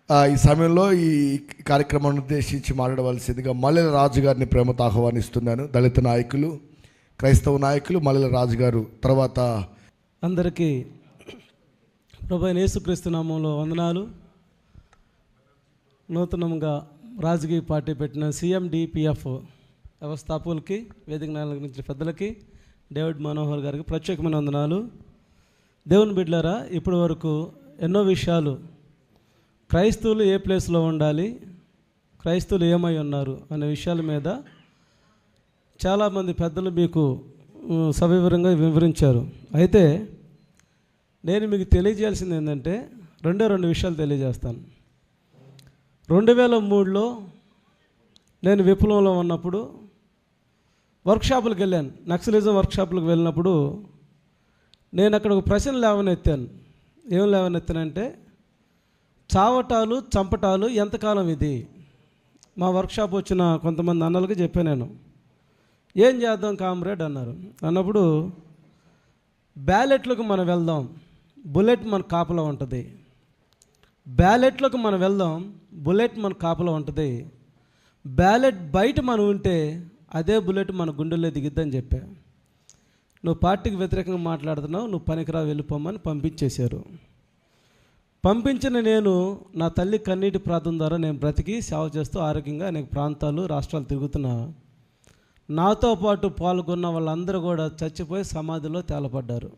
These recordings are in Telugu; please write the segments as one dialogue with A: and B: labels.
A: ఈ సమయంలో ఈ కార్యక్రమాన్ని ఉద్దేశించి మాట్లాడవలసిందిగా మల్లెల రాజు గారిని ప్రేమతో ఆహ్వానిస్తున్నాను. దళిత నాయకులు, క్రైస్తవ నాయకులు మల్లెల రాజు గారు. తర్వాత
B: అందరికీ ప్రభువైన యేసుక్రీస్తు నామములో వందనాలు. నూతనంగా రాజకీయ పార్టీ పెట్టిన CMDPF వ్యవస్థాపకులకి, వేదిక నాయకులకి, పెద్దలకి, డేవిడ్ మనోహర్ గారికి ప్రత్యేకమైన వందనాలు. దేవుని బిడ్డలారా, ఇప్పటి వరకు ఎన్నో విషయాలు క్రైస్తవులు ఏ ప్లేస్లో ఉండాలి, క్రైస్తవులు ఏమై ఉన్నారు అనే విషయాల మీద చాలామంది పెద్దలు మీకు సవివరంగా వివరించారు. అయితే నేను మీకు తెలియజేయాల్సింది ఏంటంటే రెండు విషయాలు తెలియజేస్తాను. 2003లో నేను విప్లవంలో ఉన్నప్పుడు వర్క్షాపులకు వెళ్ళాను. నక్సలిజం వర్క్షాపులకు వెళ్ళినప్పుడు నేను అక్కడ ఒక ప్రశ్న లేవనెత్తాను. ఏం లేవనెత్తానంటే, చావటాలు చంపటాలు ఎంతకాలం ఇది? మా వర్క్షాప్ వచ్చిన కొంతమంది అన్నలకి చెప్పాను నేను. ఏం చేద్దాం కామ్రేడ్ అన్నారు. అన్నప్పుడు బ్యాలెట్లకు మనం వెళ్దాం, బుల్లెట్ మన కాపలో ఉంటుంది. బ్యాలెట్లకు మనం వెళ్దాం, బుల్లెట్ మన కాపలో ఉంటుంది. బ్యాలెట్ బయట మనం ఉంటే అదే బుల్లెట్ మన గుండెల్లో దిగిద్దని చెప్పా. నువ్వు పార్టీకి వ్యతిరేకంగా మాట్లాడుతున్నావు, నువ్వు పనికిరా, వెళ్ళిపోమని పంపించేశారు. పంపించిన నేను నా తల్లి కన్నీటి ప్రార్థన ద్వారా నేను బ్రతికి సేవ చేస్తూ ఆరోగ్యంగా అనేక ప్రాంతాలు, రాష్ట్రాలు తిరుగుతున్నా. నాతో పాటు పాల్గొన్న వాళ్ళందరూ కూడా చచ్చిపోయి సమాధిలో తేలపడ్డారు.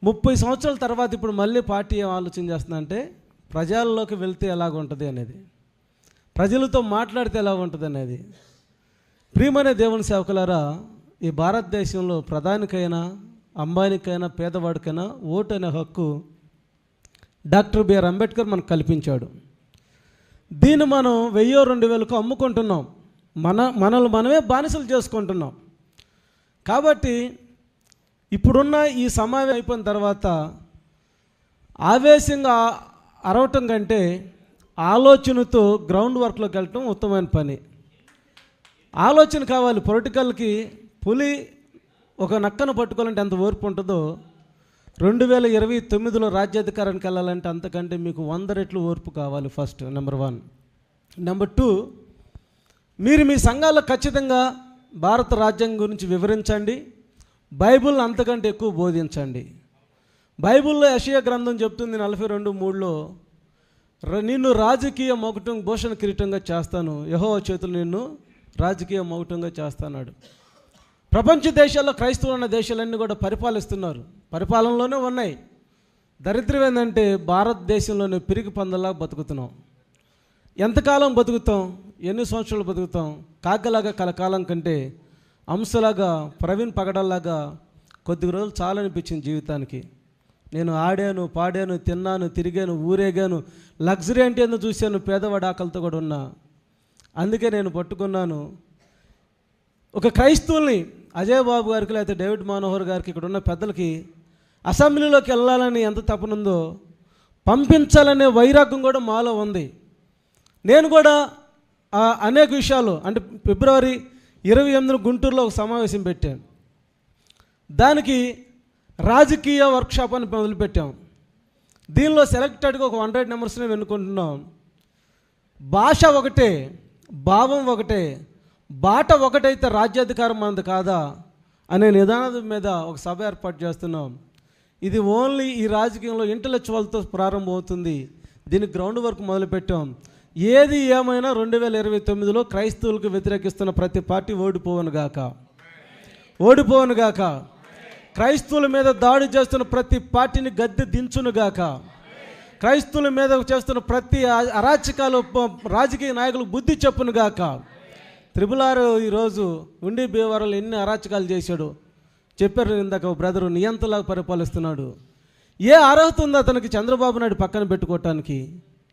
B: 30 సంవత్సరాల తర్వాత ఇప్పుడు మళ్ళీ పార్టీ ఏం ఆలోచన చేస్తుందంటే, ప్రజల్లోకి వెళ్తే ఎలాగుంటుంది అనేది, ప్రజలతో మాట్లాడితే ఎలా ఉంటుంది అనేది. ప్రియమైన దేవుని సేవకులారా, ఈ భారతదేశంలో ప్రధానికైనా, అంబానీకైనా, పేదవాడికైనా ఓటు అనే హక్కు డాక్టర్ బిఆర్ అంబేద్కర్ మనకు కల్పించాడు. దీన్ని మనం 1000-2000కు అమ్ముకుంటున్నాం. మనల్ని మనమే బానిసలు చేసుకుంటున్నాం. కాబట్టి ఇప్పుడున్న ఈ సమావేశం అయిపోయిన తర్వాత ఆవేశంగా అరవటం కంటే ఆలోచనతో గ్రౌండ్ వర్క్లోకి వెళ్ళటం ఉత్తమమైన పని. ఆలోచన కావాలి. పొలిటికల్కి పులి ఒక నక్కను పట్టుకోవాలంటే ఎంత ఓర్పు ఉంటుందో, 2029లో రాజ్యాధికారానికి వెళ్ళాలంటే అంతకంటే మీకు 100 రెట్లు ఓర్పు కావాలి. First number 1. నెంబర్ 2, మీరు మీ సంఘాల్లో ఖచ్చితంగా భారత రాజ్యాంగం గురించి వివరించండి. బైబిల్ని అంతకంటే ఎక్కువ బోధించండి. బైబిల్లో యెషయా గ్రంథం చెప్తుంది 42:3లో, నిన్ను రాజకీయ మొగటం భూషణ కిరీటంగా చేస్తాను, యెహోవా చేతులు నిన్ను రాజకీయ మొగటంగా చేస్తాడు. ప్రపంచ దేశాల్లో క్రైస్తవులు ఉన్న దేశాలన్నీ కూడా పరిపాలిస్తున్నారు, పరిపాలనలోనే ఉన్నాయి. దరిద్రం ఏంటంటే భారతదేశంలోనే పిరికి పందలాగా బతుకుతున్నాం. ఎంతకాలం బతుకుతాం? ఎన్ని సంవత్సరాలు బతుకుతాం? కాకలాగా కలకాలం కంటే అంశలాగా, ప్రవీణ్ పగడల్లాగా కొద్ది రోజులు చాలనిపించింది జీవితానికి. నేను ఆడాను, పాడాను, తిన్నాను, తిరిగాను, ఊరేగాను, లగ్జరీ అంటే ఎందుకు చూశాను, పేదవాడి ఆకలితో కూడా ఉన్నా. అందుకే నేను పట్టుకున్నాను ఒక క్రైస్తవుల్ని, అజయ్ బాబు గారికి లేకపోతే డేవిడ్ మనోహర్ గారికి, ఇక్కడ ఉన్న పెద్దలకి అసెంబ్లీలోకి వెళ్ళాలని ఎంత తపనుందో పంపించాలనే వైరాగ్యం కూడా మాలో ఉంది. నేను కూడా అనేక విషయాలు, అంటే ఫిబ్రవరి 28 గుంటూరులో ఒక సమావేశం పెట్టాను. దానికి రాజకీయ వర్క్షాప్ అని మొదలుపెట్టాం. దీనిలో సెలెక్టెడ్గా ఒక 100 మెంబర్స్ని ఎన్నుకుంటున్నాం. భాష ఒకటే, భావం ఒకటే, బాట ఒకటైతే రాజ్యాధికారం మనది కాదా అనే నిదానం మీద ఒక సభ ఏర్పాటు చేస్తున్నాం. ఇది ఓన్లీ ఈ రాజకీయంలో ఇంటలెక్చువల్తో ప్రారంభమవుతుంది. దీనికి గ్రౌండ్ వర్క్ మొదలుపెట్టాం. ఏది ఏమైనా 2029లో క్రైస్తవులకు వ్యతిరేకిస్తున్న ప్రతి పార్టీ ఓడిపోవను గాక. క్రైస్తవుల మీద దాడి చేస్తున్న ప్రతి పార్టీని గద్దె దించును గాక. క్రైస్తవుల మీద చేస్తున్న ప్రతి అరాచకాలు రాజకీయ నాయకులకు బుద్ధి చెప్పును గాక. RRR ఈరోజు ఉండి భీమవరంలో ఎన్ని అరాచకాలు చేశాడు చెప్పారు. ఇందాక బ్రదరు నియంతలాగా పరిపాలిస్తున్నాడు. ఏ అర్హత ఉంది అతనికి చంద్రబాబు నాయుడు పక్కన పెట్టుకోవటానికి?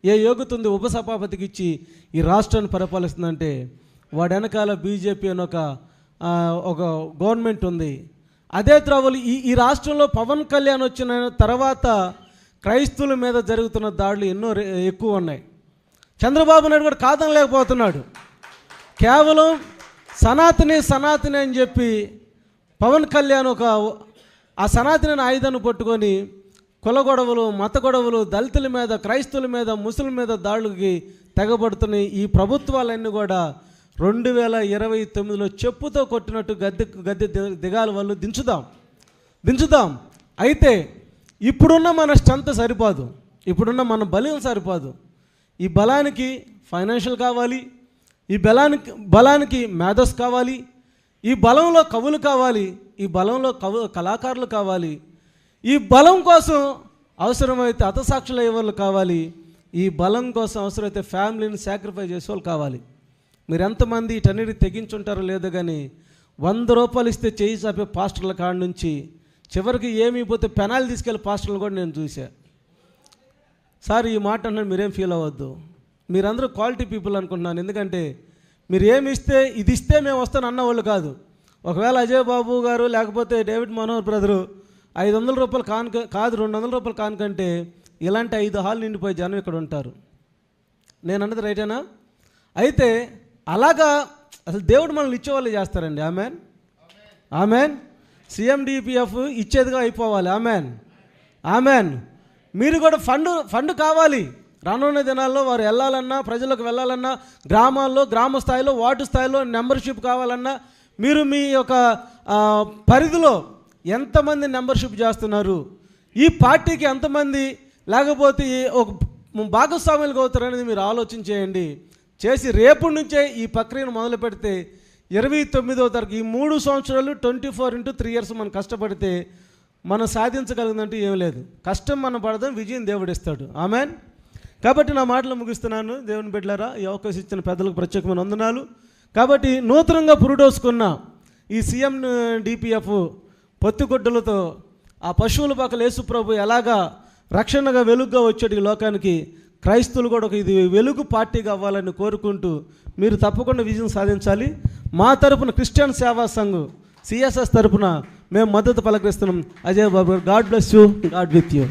B: ఏ యోగ్యత ఉంది ఉపసభాపతికి ఇచ్చి ఈ రాష్ట్రాన్ని పరిపాలిస్తుందంటే? వాడి వెనకాల బీజేపీ అని ఒక గవర్నమెంట్ ఉంది. అదే త్రవ్వలు ఈ రాష్ట్రంలో పవన్ కళ్యాణ్ వచ్చిన తర్వాత క్రైస్తవుల మీద జరుగుతున్న దాడులు ఎన్నో ఎక్కువ ఉన్నాయి. చంద్రబాబు నాయుడు కూడా కాదనలేకపోతున్నాడు. కేవలం సనాతని అని చెప్పి పవన్ కళ్యాణ్ ఆ సనాతని ఆయుధాన్ని పట్టుకొని కుల గొడవలు, మత గొడవలు, దళితుల మీద, క్రైస్తవుల మీద, ముస్లిం మీద దాడులకి తెగబడుతున్న ఈ ప్రభుత్వాలన్నీ కూడా 2029లో చెప్పుతో కొట్టినట్టు గద్దె దిగాల వాళ్ళు దించుదాం. అయితే ఇప్పుడున్న మన స్ట్రెంత్ సరిపోదు, ఇప్పుడున్న మన బలం సరిపోదు. ఈ బలానికి ఫైనాన్షియల్ కావాలి, ఈ బలానికి మేధస్ కావాలి, ఈ బలంలో కవులు కావాలి, ఈ బలంలో కళాకారులు కావాలి, ఈ బలం కోసం అవసరమైతే హతసాక్షులు అయ్యే వాళ్ళు కావాలి, ఈ బలం కోసం అవసరమైతే ఫ్యామిలీని సాక్రిఫైస్ చేసే వాళ్ళు కావాలి. మీరు ఎంతమంది వీటన్నిటి తెగించుంటారో లేదో కానీ 100 రూపాయలు ఇస్తే చేయి చాపే పాస్టర్ల కాడ నుంచి చివరికి ఏమీ పోతే పెనాలు తీసుకెళ్ళి పాస్టర్లు కూడా నేను చూసా. సార్ ఈ మాట అన్నాను, మీరేం ఫీల్ అవ్వద్దు, మీరందరూ క్వాలిటీ పీపుల్ అనుకుంటున్నాను. ఎందుకంటే మీరు ఏమి ఇస్తే ఇది ఇస్తే మేము వస్తాను అన్నవాళ్ళు కాదు. ఒకవేళ అజయ్ బాబు గారు లేకపోతే డేవిడ్ మనోహర్ బ్రదరు 500 రూపాయలు కాదు 200 రూపాయలు కానుకంటే ఇలాంటి 5 హాల్ నిండిపోయి జనం ఇక్కడ ఉంటారు. నేను అన్నది రైటేనా? అయితే అలాగా అసలు దేవుడు మనల్ని ఇచ్చేవాళ్ళు చేస్తారండి. ఆమెన్. CMDPF ఇచ్చేదిగా అయిపోవాలి. ఆమెన్. మీరు కూడా ఫండ్ కావాలి. రానున్న దినాల్లో వారు వెళ్ళాలన్నా, ప్రజలకు వెళ్ళాలన్నా, గ్రామాల్లో, గ్రామ స్థాయిలో, వార్డు స్థాయిలో మెంబర్షిప్ కావాలన్నా మీరు మీ యొక్క పరిధిలో ఎంతమంది మెంబర్షిప్ చేస్తున్నారు, ఈ పార్టీకి ఎంతమంది లేకపోతే ఒక భాగస్వాములుగా అవుతారనేది మీరు ఆలోచన చేయండి. చేసి రేపు నుంచే ఈ ప్రక్రియను మొదలు పెడితే 29వ తారీఖు ఈ 3 సంవత్సరాలు 24/3 ఇయర్స్ మనం కష్టపడితే మనం సాధించగలిగిందంటే ఏం లేదు. కష్టం మనం పడదాం, విజయం దేవుడు ఇస్తాడు. ఆమెన్. కాబట్టి నా మాటలు ముగిస్తున్నాను. దేవుని బిడ్డలారా, ఈ అవకాశం ఇచ్చిన పెద్దలకు ప్రత్యేకమైన వందనాలు. కాబట్టి నూతనంగా పురుడోసుకున్న ఈ CMDPF పొత్తిగుడ్డలతో ఆ పశువుల పక్కల యేసు ప్రభు ఎలాగా రక్షణగా వెలుగుగా వచ్చాడు ఈ లోకానికి, క్రైస్తవులు కూడా ఇది వెలుగు పార్టీగా అవ్వాలని కోరుకుంటూ మీరు తప్పకుండా విజయం సాధించాలి. మా తరపున క్రిస్టియన్ సేవా సంఘ్ CSS తరపున మేము మద్దతు పలకరిస్తున్నాం. Ajay Babu, God bless you, God with you.